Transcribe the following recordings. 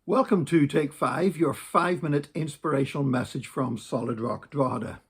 Welcome to Take 5, your 5-minute inspirational message from Solid Rock, Drogheda.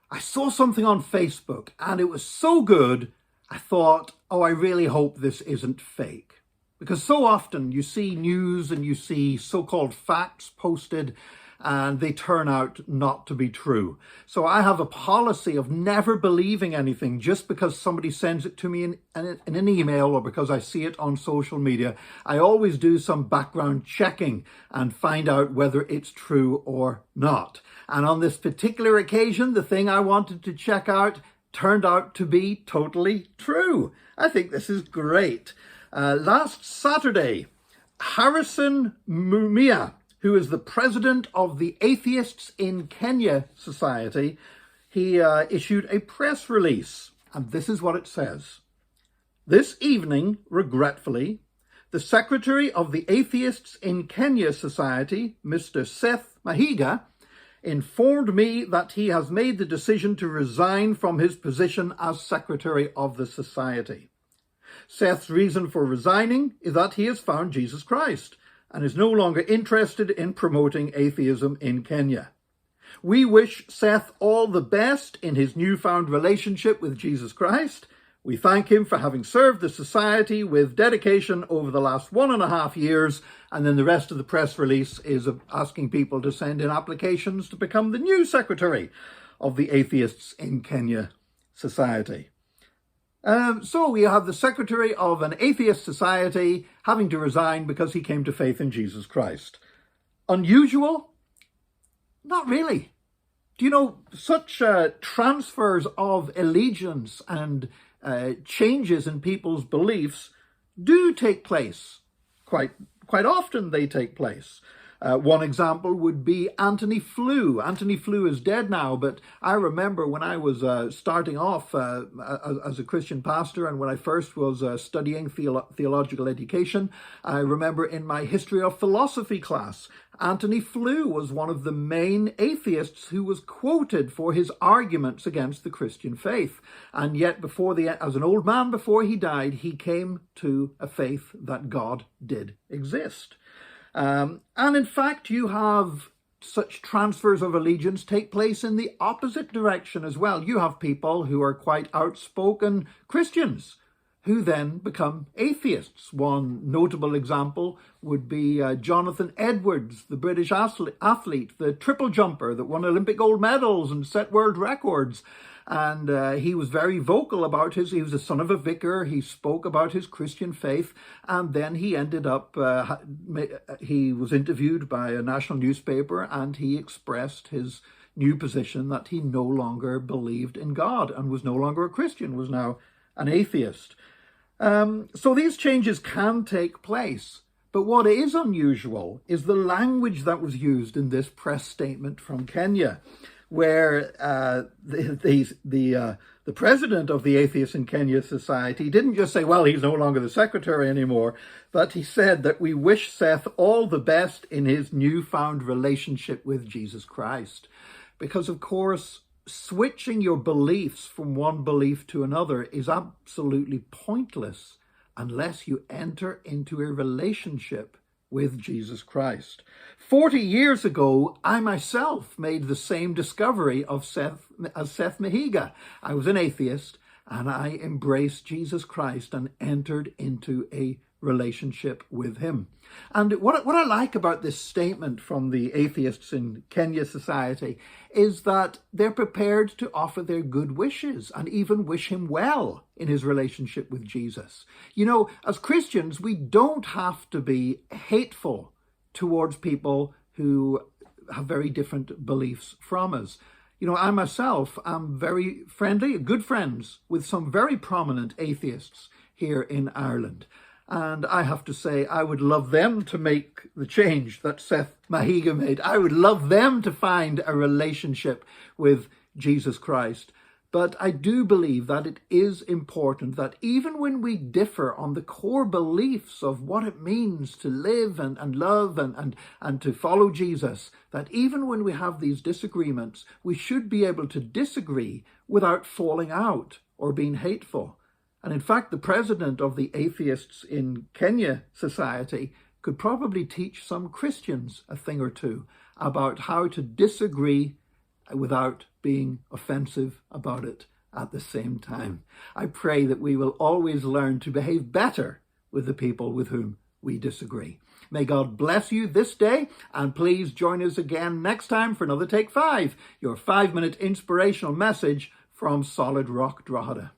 I saw something on Facebook and it was so good, I thought, I really hope this isn't fake. Because so often you see news and you see so-called facts posted and they turn out not to be true. So I have a policy of never believing anything just because somebody sends it to me in an email or because I see it on social media. I always do some background checking and find out whether it's true or not. And on this particular occasion, the thing I wanted to check out turned out to be totally true. I think this is great. Last Saturday, Harrison Mumia, who is the president of the Atheists in Kenya Society, he issued a press release, and this is what it says. This evening, regretfully, the secretary of the Atheists in Kenya Society, Mr. Seth Mahiga, informed me that he has made the decision to resign from his position as secretary of the society. Seth's reason for resigning is that he has found Jesus Christ and is no longer interested in promoting atheism in Kenya. We wish Seth all the best in his newfound relationship with Jesus Christ. We thank him for having served the society with dedication over the last 1.5 years, and then the rest of the press release is asking people to send in applications to become the new secretary of the Atheists in Kenya Society. So we have the secretary of an atheist society having to resign because he came to faith in Jesus Christ. Unusual? Not really. Do you know, such transfers of allegiance and changes in people's beliefs do take place. Quite often they take place. One example would be Anthony Flew. Anthony Flew is dead now, but I remember when I was starting off as a Christian pastor and when I first was studying theological education, I remember in my history of philosophy class, Anthony Flew was one of the main atheists who was quoted for his arguments against the Christian faith. And yet as an old man before he died, he came to a faith that God did exist. And in fact, you have such transfers of allegiance take place in the opposite direction as well. You have people who are quite outspoken Christians who then become atheists. One notable example would be Jonathan Edwards, the British athlete, the triple jumper that won Olympic gold medals and set world records. And he was very vocal about he was the son of a vicar, he spoke about his Christian faith, and then he ended up, he was interviewed by a national newspaper and he expressed his new position that he no longer believed in God and was no longer a Christian, was now an atheist. So these changes can take place. But what is unusual is the language that was used in this press statement from Kenya, where the president of the Atheists in Kenya Society didn't just say, well, he's no longer the secretary anymore, but he said that we wish Seth all the best in his newfound relationship with Jesus Christ. Because, of course, switching your beliefs from one belief to another is absolutely pointless unless you enter into a relationship with Jesus Christ. 40 years ago, I myself made the same discovery as Seth Mahiga. I was an atheist and I embraced Jesus Christ and entered into a relationship with him. And what I like about this statement from the Atheists in Kenya Society is that they're prepared to offer their good wishes and even wish him well in his relationship with Jesus. You know, as Christians, we don't have to be hateful towards people who have very different beliefs from us. You know, I myself am very friendly, good friends with some very prominent atheists here in Ireland. And I have to say, I would love them to make the change that Seth Mahiga made. I would love them to find a relationship with Jesus Christ. But I do believe that it is important that even when we differ on the core beliefs of what it means to live and love and to follow Jesus, that even when we have these disagreements, we should be able to disagree without falling out or being hateful. And in fact, the president of the Atheists in Kenya Society could probably teach some Christians a thing or two about how to disagree without being offensive about it at the same time. I pray that we will always learn to behave better with the people with whom we disagree. May God bless you this day, and please join us again next time for another Take 5, your 5-minute inspirational message from Solid Rock Drogheda.